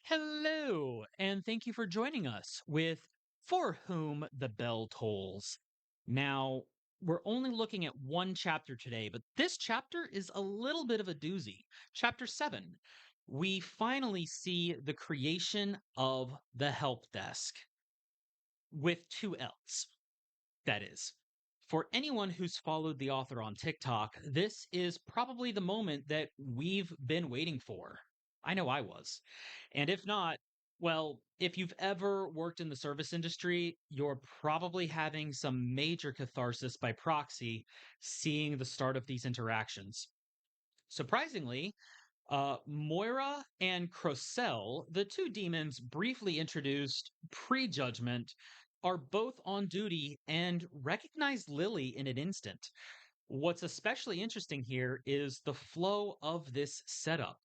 Hello, and thank you for joining us with For Whom the Bell Tolls. Now, we're only looking at one chapter today, but this chapter is a little bit of a doozy. Chapter 7. We finally see the creation of the help desk with two L's. That is. For anyone who's followed the author on TikTok, this is probably the moment that we've been waiting for. I know I was. And if not, well, if you've ever worked in the service industry, you're probably having some major catharsis by proxy seeing the start of these interactions. Surprisingly, Moira and Crocell, the two demons briefly introduced pre-judgment, are both on duty and recognize Lily in an instant. What's especially interesting here is the flow of this setup.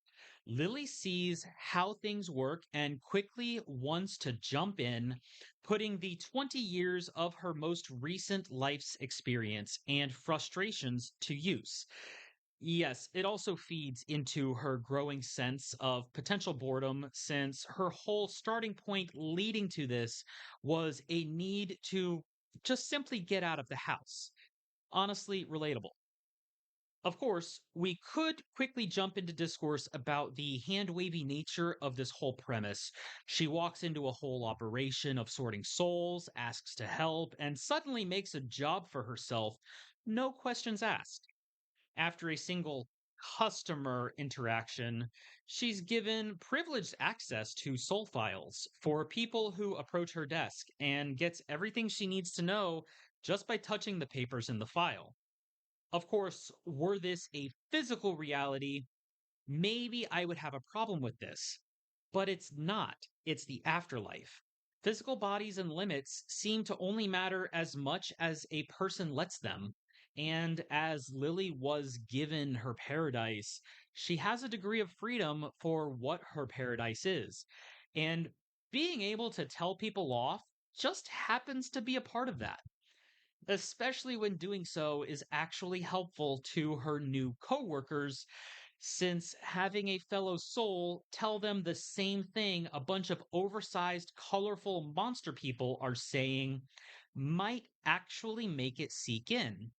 Lily sees how things work and quickly wants to jump in, putting the 20 years of her most recent life's experience and frustrations to use. Yes, it also feeds into her growing sense of potential boredom since her whole starting point leading to this was a need to just simply get out of the house. Honestly, relatable. Of course, we could quickly jump into discourse about the hand wavy nature of this whole premise. She walks into a whole operation of sorting souls, asks to help, and suddenly makes a job for herself, no questions asked. After a single customer interaction, she's given privileged access to soul files for people who approach her desk and gets everything she needs to know just by touching the papers in the file. Of course, were this a physical reality, maybe I would have a problem with this. But it's not. It's the afterlife. Physical bodies and limits seem to only matter as much as a person lets them. And as Lily was given her paradise, she has a degree of freedom for what her paradise is. And being able to tell people off just happens to be a part of that, especially when doing so is actually helpful to her new coworkers, since having a fellow soul tell them the same thing a bunch of oversized, colorful monster people are saying might actually make it seek in.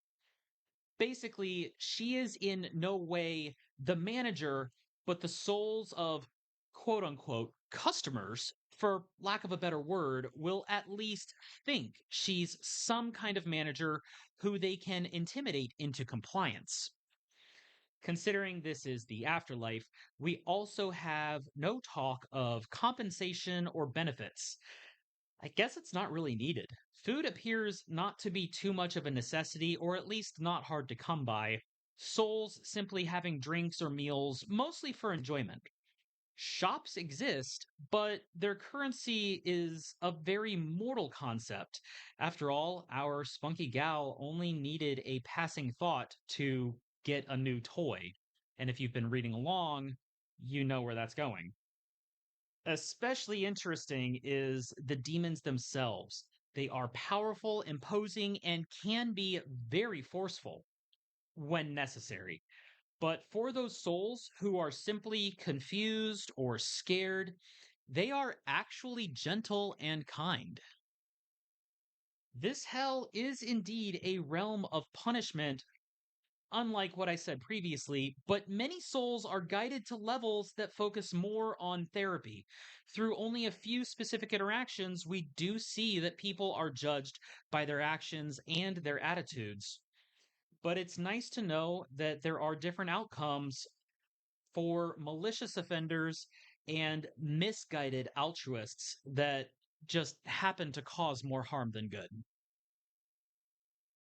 Basically, she is in no way the manager, but the souls of quote unquote customers, for lack of a better word, will at least think she's some kind of manager who they can intimidate into compliance. Considering this is the afterlife, we also have no talk of compensation or benefits. I guess it's not really needed. Food appears not to be too much of a necessity, or at least not hard to come by. Souls simply having drinks or meals, mostly for enjoyment. Shops exist, but their currency is a very mortal concept. After all, our spunky gal only needed a passing thought to get a new toy. And if you've been reading along, you know where that's going. Especially interesting is the demons themselves. They are powerful, imposing, and can be very forceful when necessary. But for those souls who are simply confused or scared, they are actually gentle and kind. This hell is indeed a realm of punishment, unlike what I said previously, but many souls are guided to levels that focus more on therapy. Through only a few specific interactions, we do see that people are judged by their actions and their attitudes. But it's nice to know that there are different outcomes for malicious offenders and misguided altruists that just happen to cause more harm than good.